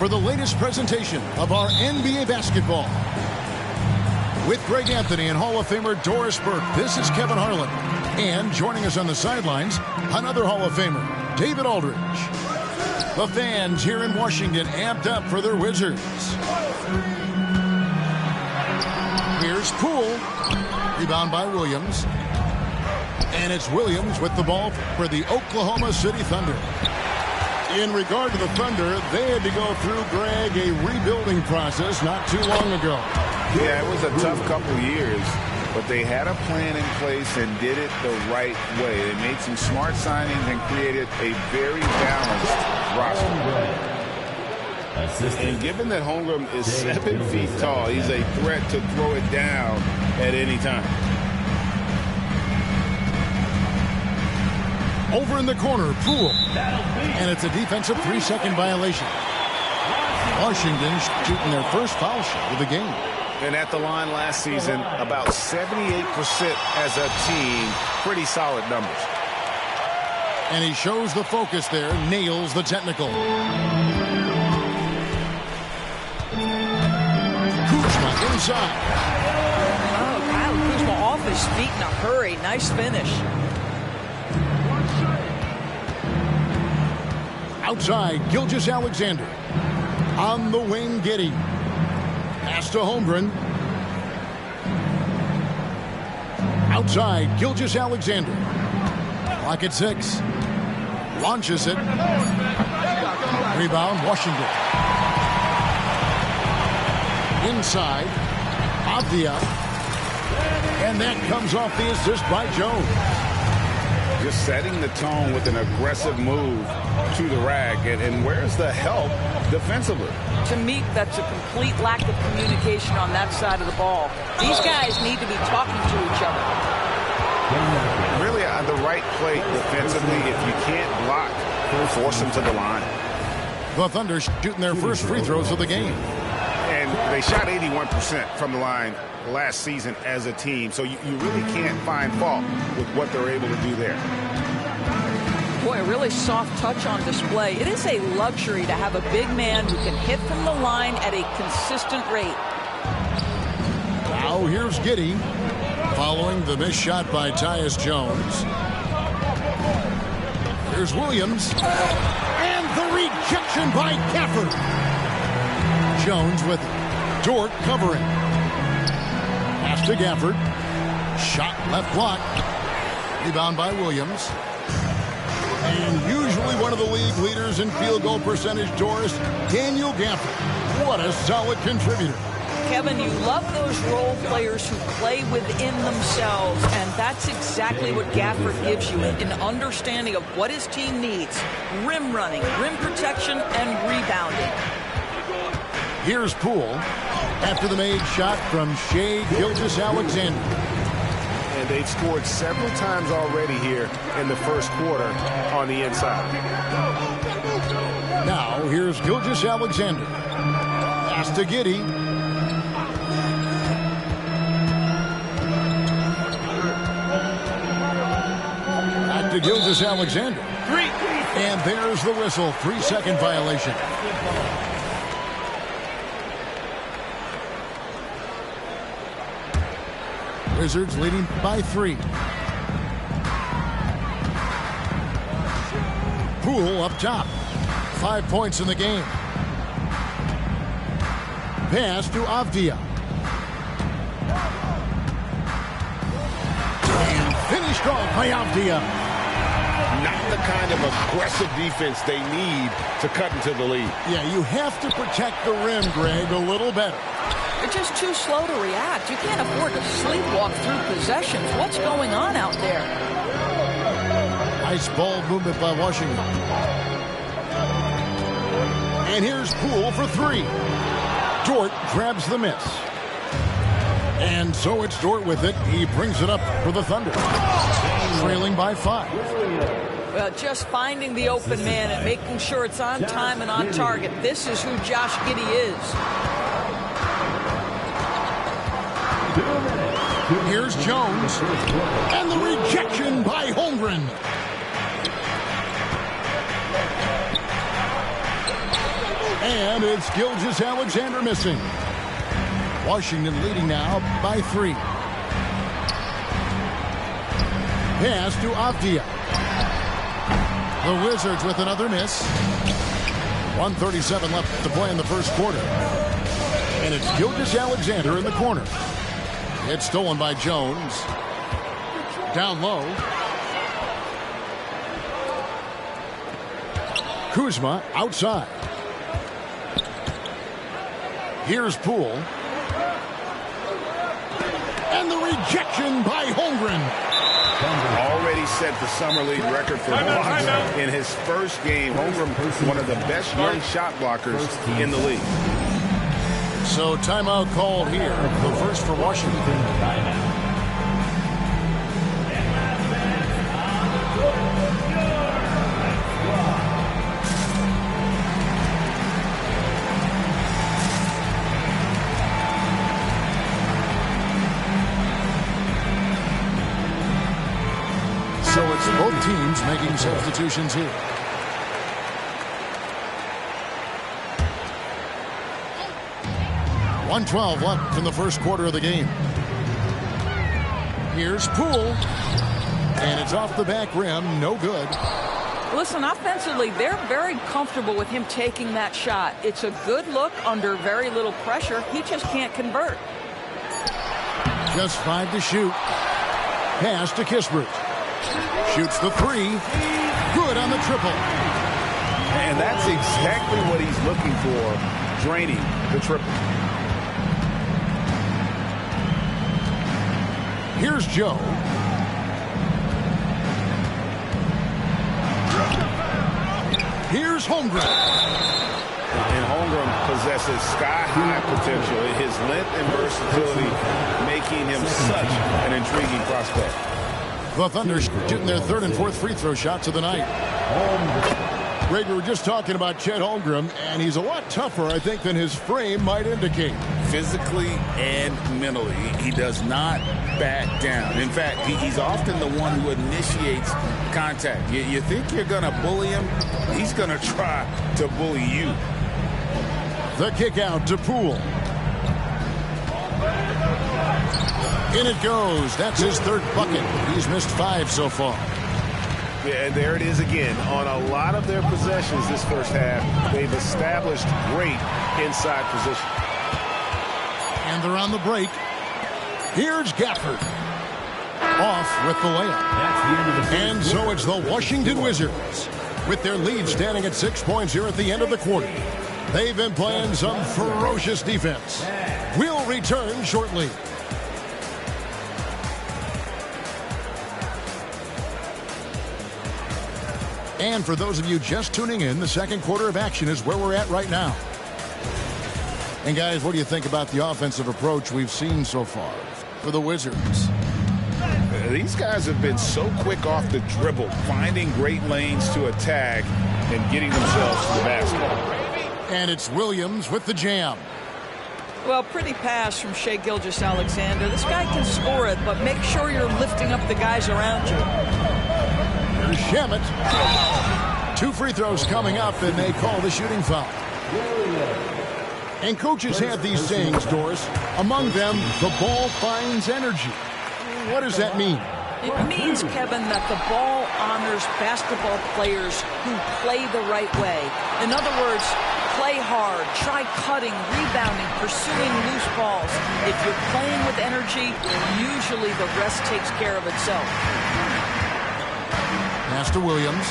For the latest presentation of our NBA basketball. With Greg Anthony and Hall of Famer Doris Burke, this is Kevin Harlan. And joining us on the sidelines, another Hall of Famer, David Aldridge. The fans here in Washington amped up for their Wizards. Here's Poole. Rebound by Williams. And it's Williams with the ball for the Oklahoma City Thunder. In regard to the Thunder, they had to go through, Greg, a rebuilding process not too long ago. Yeah, it was a tough couple years, but they had a plan in place and did it the right way. They made some smart signings and created a very balanced roster. And given that Holmgren is 7 feet tall, he's a threat to throw it down at any time. Over in the corner, Poole. And it's a defensive 3-second violation. Washington shooting their first foul shot of the game. And at the line last season, about 78% as a team. Pretty solid numbers. And he shows the focus there, nails the technical. Kuzma inside. Oh, Kyle Kuzma off his feet in a hurry. Nice finish. Outside, Gilgeous-Alexander. On the wing, Giddey. Pass to Holmgren. Outside, Gilgeous-Alexander. Clock at 6. Launches it. Rebound, Washington. Inside, Avdia. And that comes off the assist by Jones. Just setting the tone with an aggressive move to the rack. And where's the help defensively? To me, that's a complete lack of communication on that side of the ball. These guys need to be talking to each other. Really on the right plate defensively. If you can't block, force them to the line. The Thunder shooting their first free throws of the game. And they shot 81% from the line last season as a team. So you really can't find fault with what they're able to do there. Boy, a really soft touch on display. It is a luxury to have a big man who can hit from the line at a consistent rate. Now here's Giddey following the missed shot by Tyus Jones. Here's Williams. And the rejection by Gafford. Jones with Dort covering. Pass to Gafford. Shot left block. Rebound by Williams. And usually one of the league leaders in field goal percentage, Doris, Daniel Gafford. What a solid contributor. Kevin, you love those role players who play within themselves, and that's exactly what Gafford gives you, an understanding of what his team needs. Rim running, rim protection, and rebounding. Here's Poole after the made shot from Shai Gilgeous-Alexander. And they've scored several times already here in the first quarter on the inside. Now here's Gilgeous-Alexander. Pass to Giddey. Back to Gilgeous-Alexander. And there's the whistle. 3-second violation. Wizards leading by 3. Poole up top. 5 points in the game. Pass to Avdia. And finished off by Avdia. Not the kind of aggressive defense they need to cut into the lead. Yeah, you have to protect the rim, Greg, a little better. They're just too slow to react. You can't afford to sleepwalk through possessions. What's going on out there? Nice ball movement by Washington. And here's Poole for 3. Dort grabs the miss. And so it's Dort with it. He brings it up for the Thunder. Trailing by 5. Well, just finding the open man and making sure it's on time and on target. This is who Josh Giddey is. Here's Jones. And the rejection by Holmgren. And it's Gilgeous-Alexander missing. Washington leading now by 3. Pass to Avdia. The Wizards with another miss. 1:37 left to play in the first quarter. And it's Gilgeous-Alexander in the corner. It's stolen by Jones. Down low. Kuzma outside. Here's Poole. And the rejection by Holmgren. Already set the summer league record for blocks in his first game. Holmgren, one of the best young shot blockers in the league. So timeout called here. The first for Washington. So it's both teams making substitutions here. .112 left in the first quarter of the game. Here's Poole. And it's off the back rim. No good. Listen, offensively, they're very comfortable with him taking that shot. It's a good look under very little pressure. He just can't convert. Just 5 to shoot. Pass to Kispert. Shoots the 3. Good on the triple. And that's exactly what he's looking for, draining the triple. Here's Joe. Here's Holmgren. And Holmgren possesses sky-high potential. His length and versatility making him such an intriguing prospect. The Thunder shooting their 3rd and 4th free throw shots of the night. Greg, we were just talking about Chet Holmgren, and he's a lot tougher, I think, than his frame might indicate. Physically and mentally, he does not back down. In fact, he's often the one who initiates contact. You think you're going to bully him? He's going to try to bully you. The kick out to Poole. In it goes. That's his 3rd bucket. He's missed 5 so far. Yeah, and there it is again. On a lot of their possessions this first half, they've established great inside position. And they're on the break. Here's Gafford. Off with the layup. And so it's the Washington Wizards, with their lead standing at 6 points here at the end of the quarter. They've been playing some ferocious defense. We'll return shortly. And for those of you just tuning in, the second quarter of action is where we're at right now. And guys, what do you think about the offensive approach we've seen so far for the Wizards? These guys have been so quick off the dribble, finding great lanes to attack and getting themselves to the basket. And it's Williams with the jam. Well, pretty pass from Shai Gilgeous-Alexander. This guy can score it, but make sure you're lifting up the guys around you. Here's Shamet. 2 free throws coming up, and they call the shooting foul. And coaches have these sayings, Doris. Among them, the ball finds energy. What does that mean? It means, Kevin, that the ball honors basketball players who play the right way. In other words, play hard, try cutting, rebounding, pursuing loose balls. If you're playing with energy, usually the rest takes care of itself. Pass to Williams.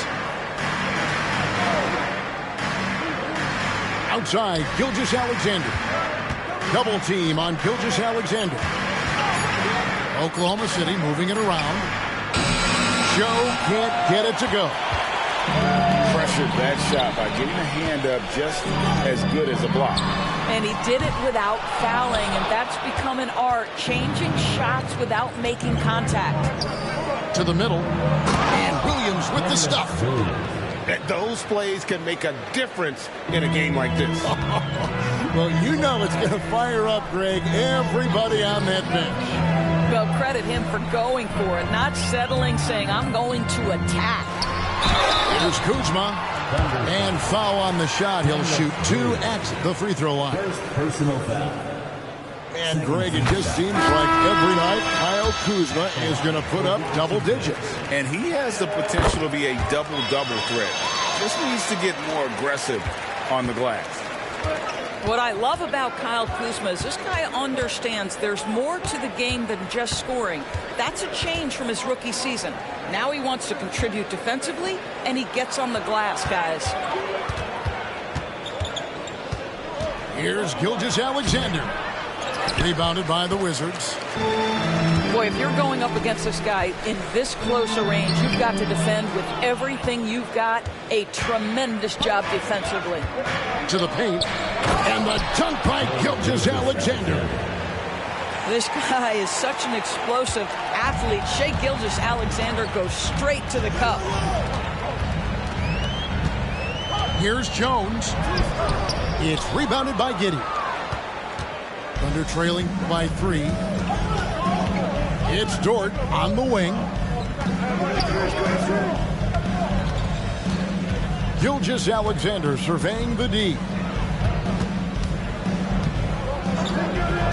Outside, Gilgeous-Alexander. Double team on Gilgeous-Alexander. Oklahoma City moving it around. Joe can't get it to go. Pressured that shot by getting a hand up just as good as a block. And he did it without fouling, and that's become an art, changing shots without making contact. To the middle, and Williams with the stuff. Those plays can make a difference in a game like this. Well, you know it's going to fire up, Greg, everybody on that bench. Well, credit him for going for it, not settling, saying, I'm going to attack. Here's Kuzma. And foul on the shot. He'll shoot 2 at the free throw line. Personal foul. And Greg, it just seems like every night Kyle Kuzma is going to put up double digits. And he has the potential to be a double-double threat. Just needs to get more aggressive on the glass. What I love about Kyle Kuzma is this guy understands there's more to the game than just scoring. That's a change from his rookie season. Now he wants to contribute defensively, and he gets on the glass, guys. Here's Gilgeous-Alexander. Rebounded by the Wizards. Boy, if you're going up against this guy in this close a range, you've got to defend with everything you've got. A tremendous job defensively. To the paint. And the dunk by Gilgeous-Alexander. This guy is such an explosive athlete. Shai Gilgeous-Alexander goes straight to the cup. Here's Jones. It's rebounded by Giddey. Thunder trailing by 3. It's Dort on the wing. Gilgeous-Alexander surveying the D.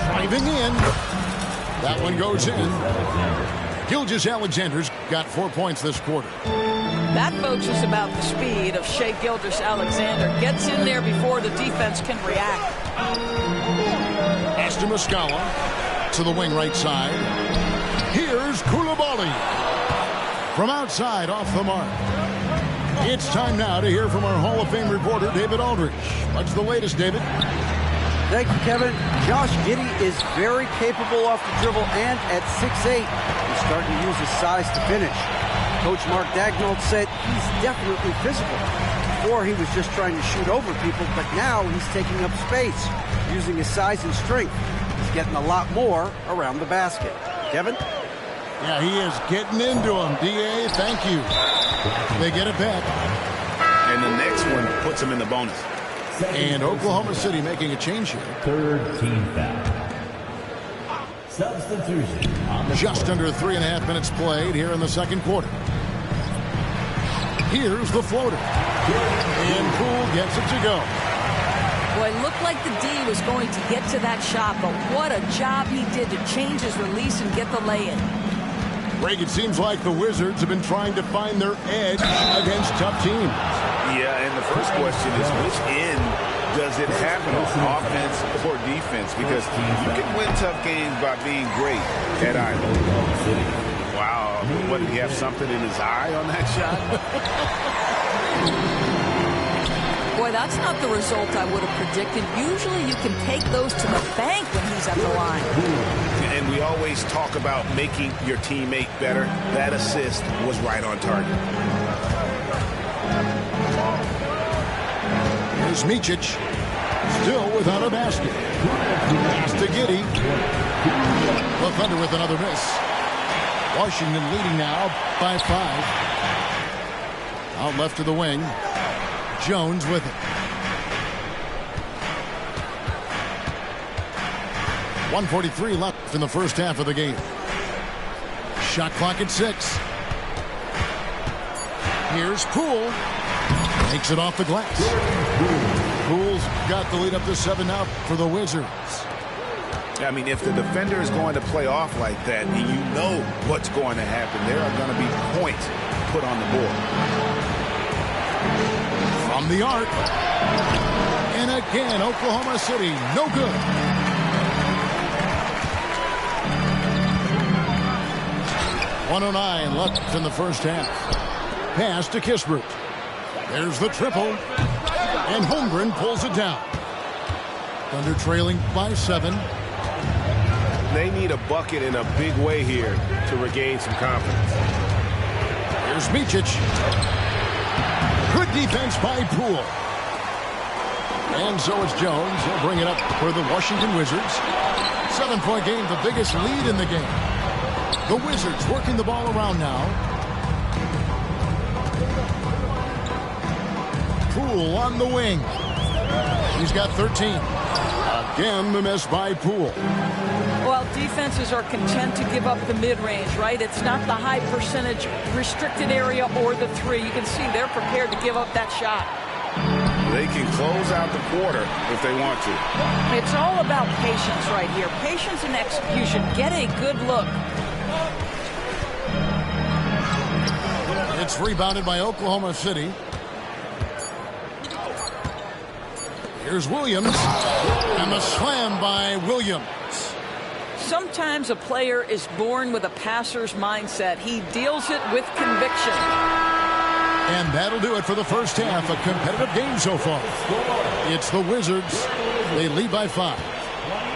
Driving in. That one goes in. Gilgeous-Alexander's got 4 points this quarter. That, folks, is about the speed of Shai Gilgeous-Alexander. Gets in there before the defense can react. Astor Muscala to the wing right side. Here's Coulibaly. From outside, off the mark. It's time now to hear from our Hall of Fame reporter, David Aldridge. What's the latest, David? Thank you, Kevin. Josh Giddey is very capable off the dribble, and at 6'8", he's starting to use his size to finish. Coach Mark Daigneault said he's definitely physical. Before, he was just trying to shoot over people, but now he's taking up space, using his size and strength. He's getting a lot more around the basket. Kevin? Yeah, he is getting into him. D.A., thank you. They get it back. And the next one puts him in the bonus. And Oklahoma City making a change here. Third team foul. Substitution. Just under 3.5 minutes played here in the second quarter. Here's the floater. And Poole gets it to go. Boy, it looked like the D was going to get to that shot, but what a job he did to change his release and get the lay-in. Greg, it seems like the Wizards have been trying to find their edge against tough teams. Yeah, and the first question is, which end does it happen on, offense or defense? Because you can win tough games by being great at either. Wow, what, did he have something in his eye on that shot? Boy, that's not the result I would have predicted. Usually you can take those to the bank when he's at the line. And we always talk about making your teammate better. That assist was right on target. Here's Micic, still without a basket. Pass to Giddey. The Thunder with another miss. Washington leading now by 5. Out left to the wing. Jones with it. 1:43 left in the first half of the game. Shot clock at 6. Here's Poole. Makes it off the glass. Poole's got the lead up to 7 now for the Wizards. I mean, if the defender is going to play off like that, and you know what's going to happen, there are going to be points put on the board. From the arc. And again, Oklahoma City, no good. .109 left in the first half. Pass to Kispert. There's the triple. And Holmgren pulls it down. Thunder trailing by 7. They need a bucket in a big way here to regain some confidence. Here's Micic. Good defense by Poole. And so it's Jones. He'll bring it up for the Washington Wizards. 7-point game, the biggest lead in the game. The Wizards working the ball around now. Poole on the wing. He's got 13. Again, the miss by Poole. Well, defenses are content to give up the mid-range, right? It's not the high percentage restricted area or the three. You can see they're prepared to give up that shot. They can close out the quarter if they want to. It's all about patience right here. Patience and execution. Get a good look. It's rebounded by Oklahoma City. Here's Williams. And the slam by Williams. Sometimes a player is born with a passer's mindset. He deals it with conviction. And that'll do it for the first half. A competitive game so far. It's the Wizards. They lead by 5.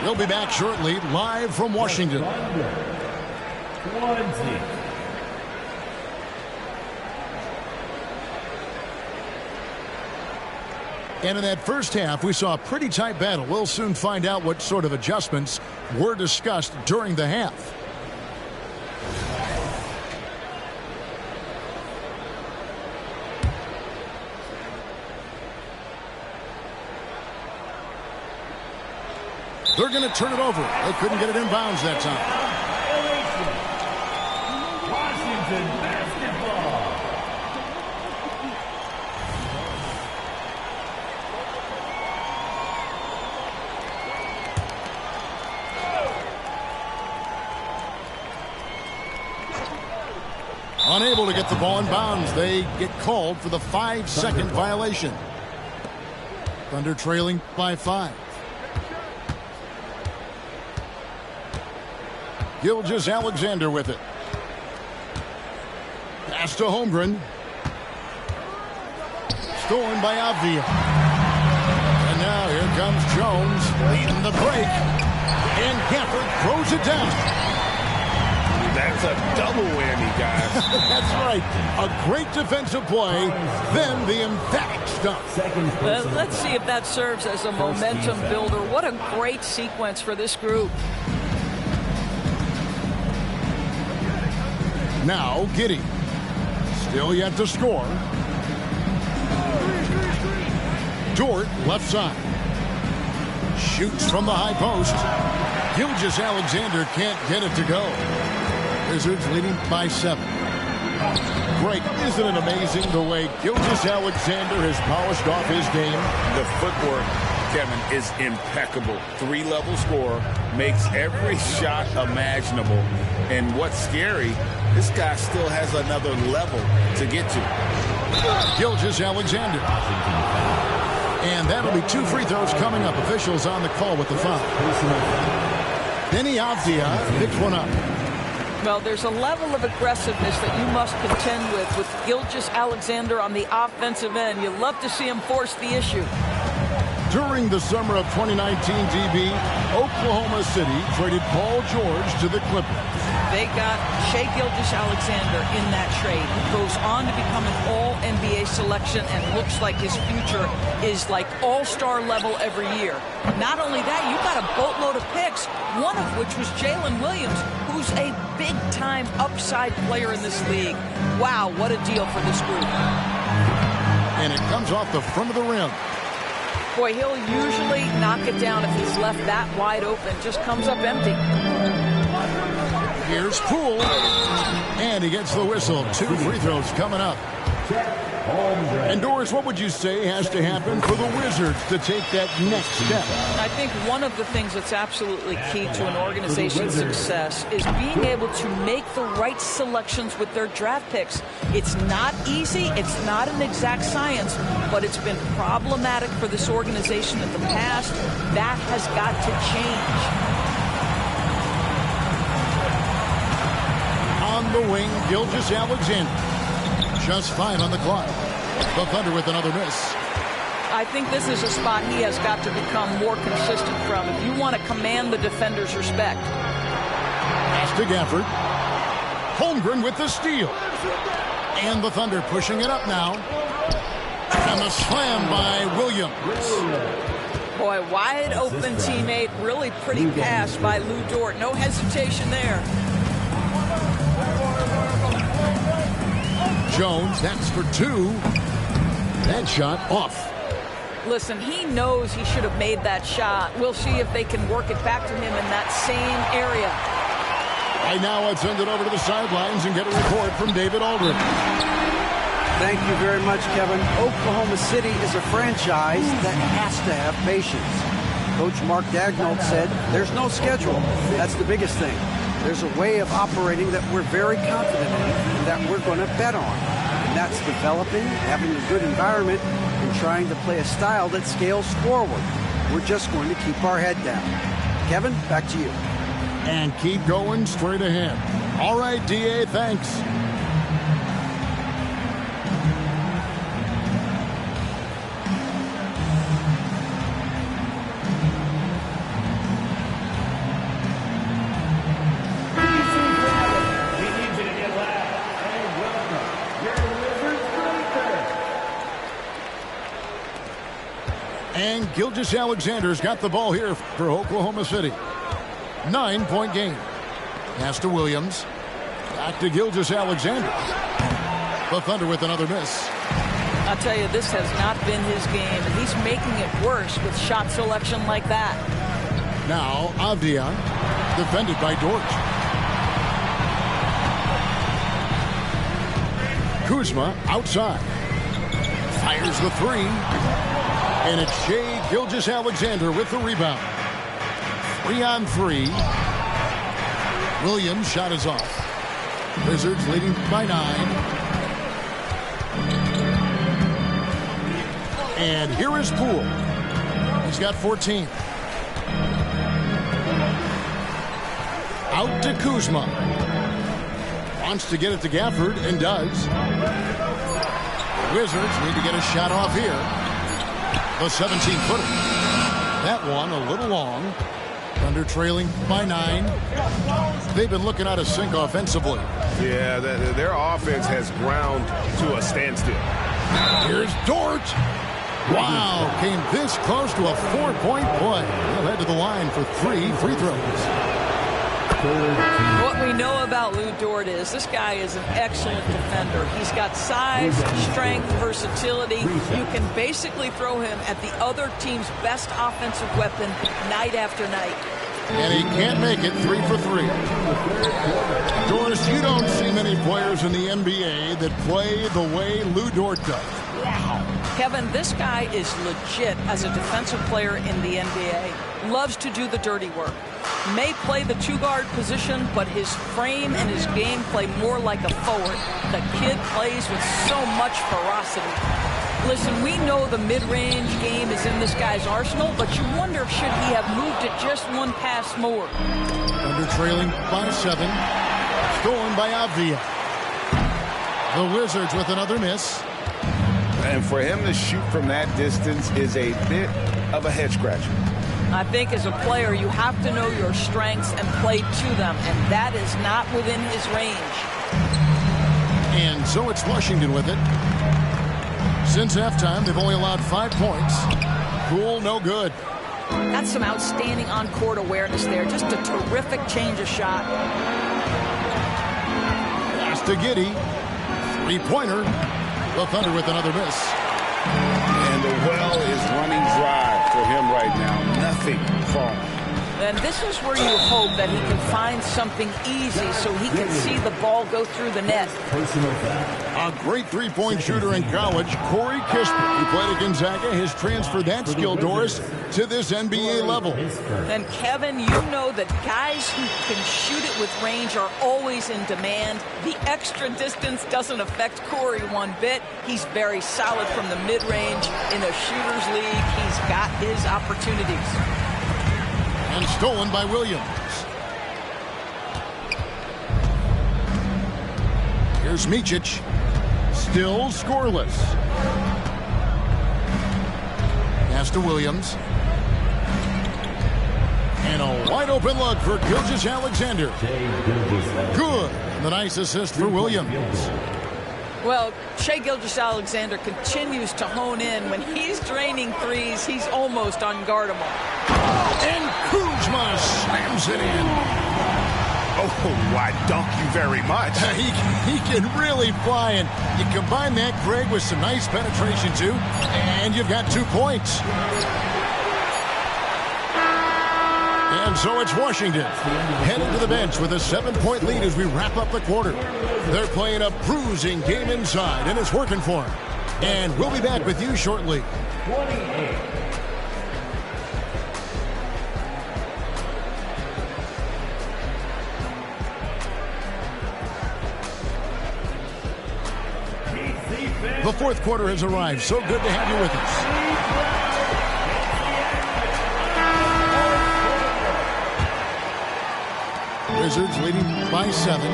We'll be back shortly, live from Washington. 20. And in that first half, we saw a pretty tight battle. We'll soon find out what sort of adjustments were discussed during the half. They're going to turn it over. They couldn't get it in bounds that time. Washington basketball. Unable to get the ball in bounds. They get called for the 5-second violation. Thunder trailing by 5. Gilgeous-Alexander with it. Pass to Holmgren. Stolen by Avdia. And now here comes Jones leading the break. And Gafford throws it down. That's a double whammy, guys. That's right. A great defensive play, then the emphatic stop. Let's see if that serves as a momentum builder. What a great sequence for this group. Now Giddey. Still yet to score. Dort left side. Shoots from the high post. Gilgeous-Alexander can't get it to go. Wizards leading by 7. Great. Isn't it amazing the way Gilgeous-Alexander has polished off his game? The footwork, Kevin, is impeccable. 3-level scorer, makes every shot imaginable. And what's scary, this guy still has another level to get to. Gilgeous-Alexander. And that'll be 2 free throws coming up. Officials on the call with the foul. Benny Avdia picks one up. Well, there's a level of aggressiveness that you must contend with Gilgeous-Alexander on the offensive end. You love to see him force the issue. During the summer of 2019, DB, Oklahoma City traded Paul George to the Clippers. They got Shai Gilgeous-Alexander in that trade. He goes on to become an all-NBA selection and looks like his future is like all-star level every year. Not only that, you got a boatload of picks, one of which was Jalen Williams, who's a big-time upside player in this league. Wow, what a deal for this group. And it comes off the front of the rim. Boy, he'll usually knock it down if he's left that wide open. Just comes up empty. Here's Poole. And he gets the whistle. 2 free throws coming up. And Doris, what would you say has to happen for the Wizards to take that next step? I think one of the things that's absolutely key to an organization's success is being able to make the right selections with their draft picks. It's not easy. It's not an exact science, but it's been problematic for this organization in the past. That has got to change. On the wing, Gilgeous-Alexander. Just 5 on the clock. The Thunder with another miss. I think this is a spot he has got to become more consistent from if you want to command the defender's respect. Pass to Gafford. Holmgren with the steal. And the Thunder pushing it up now. And the slam by Williams. Boy, wide open teammate. Really pretty pass by Lou Dort. No hesitation there. Jones, that's for 2. That shot off. Listen, he knows he should have made that shot. We'll see if they can work it back to him in that same area. Right now, let's send it over to the sidelines and get a report from David Aldridge. Thank you very much, Kevin. Oklahoma City is a franchise that has to have patience. Coach Mark Daigneault said there's no schedule. That's the biggest thing. There's a way of operating that we're very confident in and that we're going to bet on. And that's developing, having a good environment, and trying to play a style that scales forward. We're just going to keep our head down. Kevin, back to you. And keep going straight ahead. All right, DA, thanks. And Gilgeous-Alexander's got the ball here for Oklahoma City. 9-point game. Pass to Williams. Back to Gilgeous-Alexander. The Thunder with another miss. I'll tell you, this has not been his game, and he's making it worse with shot selection like that. Now, Avdia, defended by Dort. Kuzma outside. Fires the three. And it's Shai Gilgeous-Alexander with the rebound. 3-on-3. Williams' shot is off. Wizards leading by 9. And here is Poole. He's got 14. Out to Kuzma. Wants to get it to Gafford and does. The Wizards need to get a shot off here. The 17-footer. That one a little long. Thunder trailing by 9. They've been looking out of sync offensively. Yeah, their offense has ground to a standstill. Here's Dort. Wow, came this close to a 4-point play. They'll head to the line for 3 free throws. What we know about Lou Dort is this guy is an excellent defender. He's got size, strength, versatility. You can basically throw him at the other team's best offensive weapon night after night. And he can't make it 3 for 3. Doris, you don't see many players in the NBA that play the way Lou Dort does. Wow. Kevin, this guy is legit as a defensive player in the NBA. Loves to do the dirty work. May play the two-guard position, but his frame and his game play more like a forward. The kid plays with so much ferocity. Listen, we know the mid-range game is in this guy's arsenal, but you wonder, should he have moved it just one pass more? Under trailing by 7. Stolen by Avdia. The Wizards with another miss. And for him to shoot from that distance is a bit of a head-scratcher. I think as a player, you have to know your strengths and play to them, and that is not within his range. And so it's Washington with it. Since halftime, they've only allowed 5 points. Poole, no good. That's some outstanding on-court awareness there. Just a terrific change of shot. Pass to Giddey. 3-pointer. The Thunder with another miss. And the well is running dry for him right now. Nothing falling. And this is where you hope that he can find something easy so he can see the ball go through the net. A great three-point shooter in college, Corey Kispert, who played at Gonzaga, has transferred that skill, Doris, to this NBA level. And Kevin, you know that guys who can shoot it with range are always in demand. The extra distance doesn't affect Corey one bit. He's very solid from the mid-range. In a shooter's league, he's got his opportunities. And stolen by Williams. Here's Micic. Still scoreless. Pass to Williams. And a wide open look for Gilgeous-Alexander. Good. And the nice assist for Williams. Well, Shai Gilgeous-Alexander continues to hone in. When he's draining threes, he's almost unguardable. And Kuzma slams it in. Oh, I dunk you very much. He can really fly, and you combine that, Greg, with some nice penetration, too, and you've got 2 points. And so it's Washington heading to the bench with a 7-point lead as we wrap up the quarter. They're playing a bruising game inside, and it's working for them. And we'll be back with you shortly. 28. The fourth quarter has arrived. So good to have you with us. Wizards leading by 7.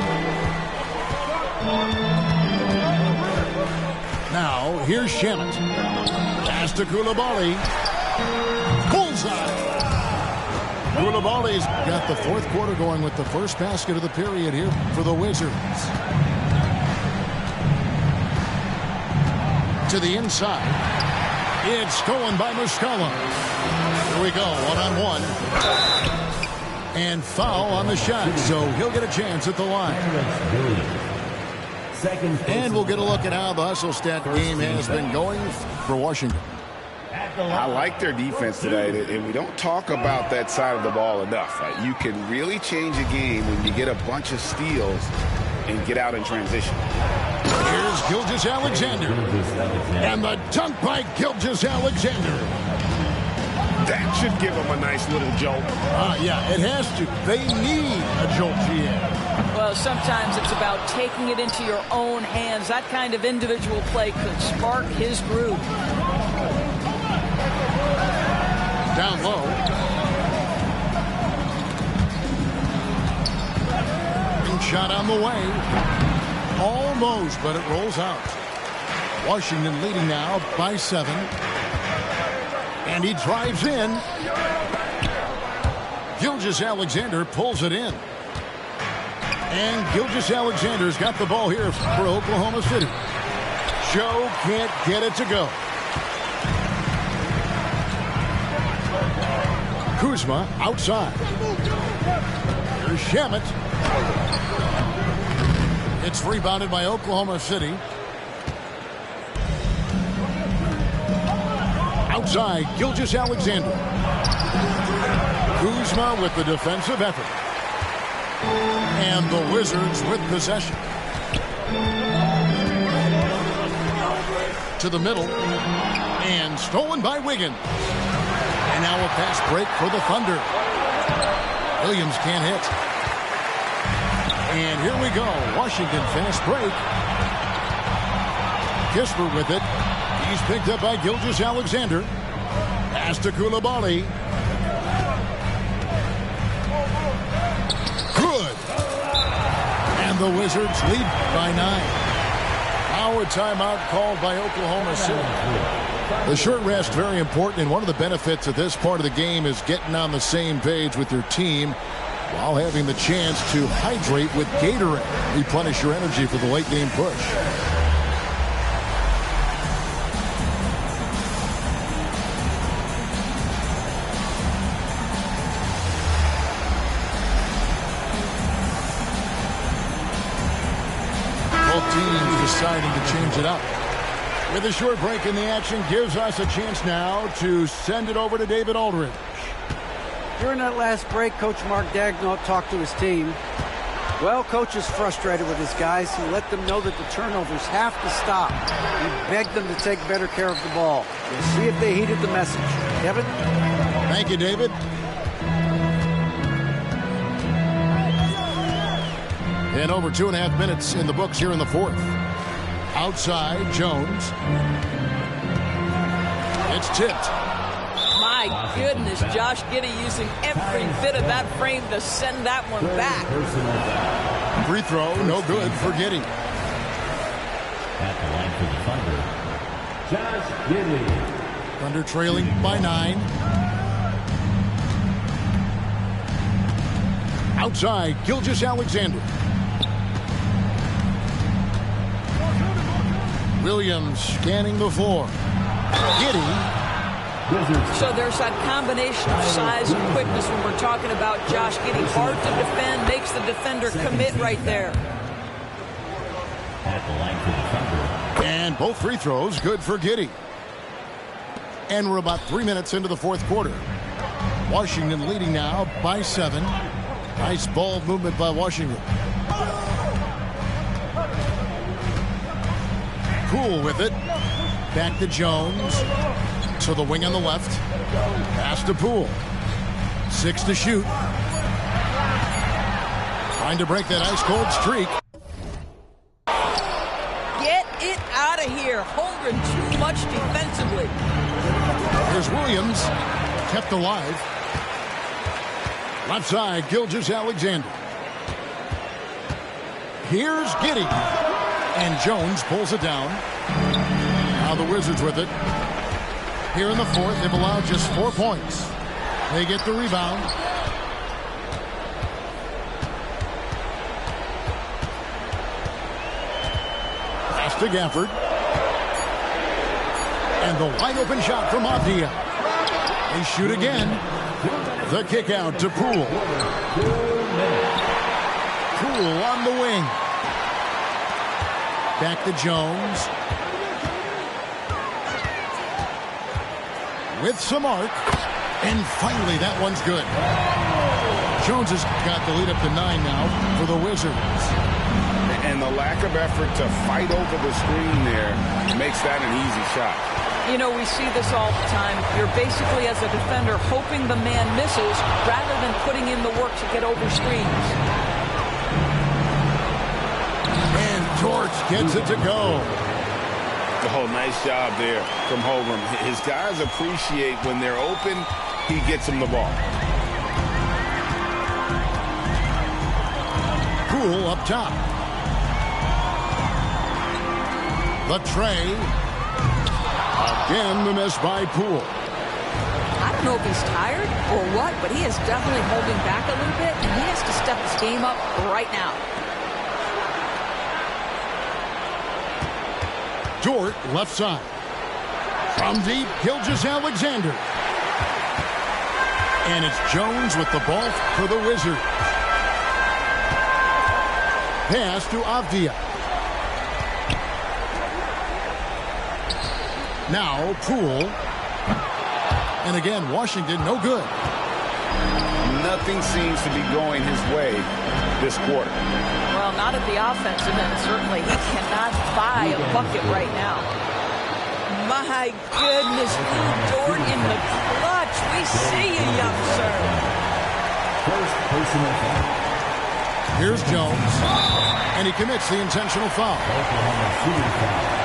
Now, here's Shamet. Pass to Coulibaly. Bullseye! Coulibaly's got the fourth quarter going with the first basket of the period here for the Wizards. To the inside. It's stolen by Muscala. Here we go, one-on-one. And foul on the shot, so he'll get a chance at the line. And we'll get a look at how the hustle stat game has been going for Washington. I like their defense today, and we don't talk about that side of the ball enough. Right? You can really change a game when you get a bunch of steals and get out in transition. Here's Gilgeous-Alexander. And the dunk by Gilgeous-Alexander. That should give them a nice little jolt. Yeah, it has to. They need a jolt, GM. Well, sometimes it's about taking it into your own hands. That kind of individual play could spark his groove. Down low. And shot on the way. Almost, but it rolls out. Washington leading now by 7. And he drives in. Gilgeous-Alexander pulls it in. And Gilgeous-Alexander's got the ball here for Oklahoma City. Joe can't get it to go. Kuzma outside. Here's Shamet. It's rebounded by Oklahoma City. Outside, Gilgeous-Alexander. Kuzma with the defensive effort. And the Wizards with possession. To the middle. And stolen by Wiggins. And now a fast break for the Thunder. Williams can't hit. And here we go. Washington fast break. Kisper with it. He's picked up by Gilgeous-Alexander. Pass to Coulibaly. Good. And the Wizards lead by 9. Now a timeout called by Oklahoma City. The short rest, very important, and one of the benefits of this part of the game is getting on the same page with your team while having the chance to hydrate with Gatorade. Replenish your energy for the late game push. Both teams deciding to change it up. With a short break in the action, gives us a chance now to send it over to David Aldridge. During that last break, Coach Mark Daigneault talked to his team. Well, Coach is frustrated with his guys. He let them know that the turnovers have to stop. He begged them to take better care of the ball. We'll see if they heeded the message. Kevin? Thank you, David. And over 2.5 minutes in the books here in the fourth. Outside, Jones. It's tipped. My goodness, Josh Giddey using every bit of that frame to send that one back. Free throw, no good for Giddey. At the line for the Thunder, Josh Giddey. Thunder trailing by 9. Outside, Gilgeous-Alexander. Williams scanning the floor. Giddey. So there's that combination of size and quickness when we're talking about Josh Giddey. Hard to defend, makes the defender commit right there. At the line for the Thunder. And both free throws good for Giddey. And we're about 3 minutes into the fourth quarter. Washington leading now by 7. Nice ball movement by Washington. Poole with it. Back to Jones. To the wing on the left. Pass to Poole. 6 to shoot. Trying to break that ice-cold streak. Get it out of here. Holmgren too much defensively. Here's Williams. Kept alive. Left side, Gilgeous-Alexander. Here's Giddey. And Jones pulls it down. Now the Wizards with it. Here in the fourth, they've allowed just 4 points. They get the rebound. Pass to Gafford. And the wide open shot from Avdia. They shoot again. The kick out to Poole. Poole on the wing. Back to Jones. With some arc. And finally, that one's good. Jones has got the lead up to 9 now for the Wizards. And the lack of effort to fight over the screen there makes that an easy shot. You know, we see this all the time. You're basically, as a defender, hoping the man misses rather than putting in the work to get over screens. And George gets it to go. Oh, nice job there from Holmgren. His guys appreciate when they're open, he gets them the ball. Poole up top. The tray. Again, the miss by Poole. I don't know if he's tired or what, but he is definitely holding back a little bit, and he has to step his game up right now. Dort, left side. From deep, Gilgeous-Alexander. And it's Jones with the ball for the Wizards. Pass to Avdia. Now Poole. And again, Washington, no good. Nothing seems to be going his way this quarter. Well, not at the offensive end, certainly. He cannot buy a bucket right now. My goodness, Lou Dort in the clutch. We see you, young sir. First personal foul. Here's Jones. And he commits the intentional foul. Oklahoma shooting foul.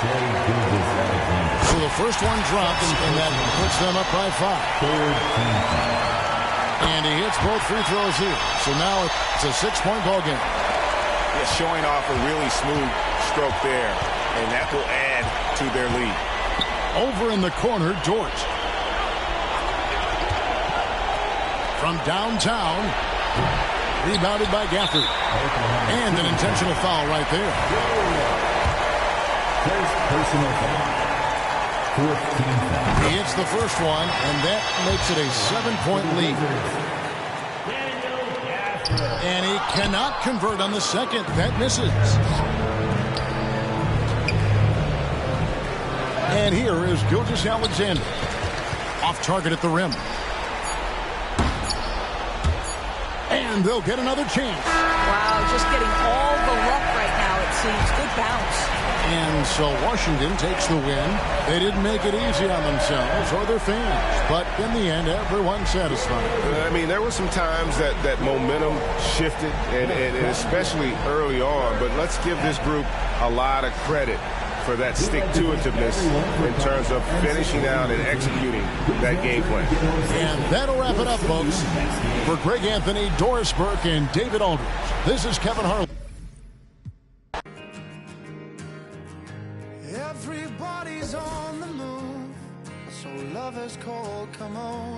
Gilgeous-Alexander. So the first one dropped, and that puts them up by 5. Third team foul. And he hits both free throws here. So now it's a 6-point ball game. Yeah, showing off a really smooth stroke there, and that will add to their lead. Over in the corner, Dort. From downtown, rebounded by Gafford. And an intentional foul right there. First personal foul. Fourth team foul. He hits the first one, and that makes it a 7-point lead. And he cannot convert on the second. That misses. And here is Gilgeous-Alexander. Off target at the rim. And they'll get another chance. Wow, just getting all the luck right now, it seems. Good bounce. And so Washington takes the win. They didn't make it easy on themselves or their fans. But in the end, everyone's satisfied. I mean, there were some times that momentum shifted, and especially early on. But let's give this group a lot of credit for that stick-to-itiveness in terms of finishing out and executing that game plan. And that'll wrap it up, folks. For Greg Anthony, Doris Burke, and David Aldridge, this is Kevin Harlan. Everybody's on the move, so lovers call, come on.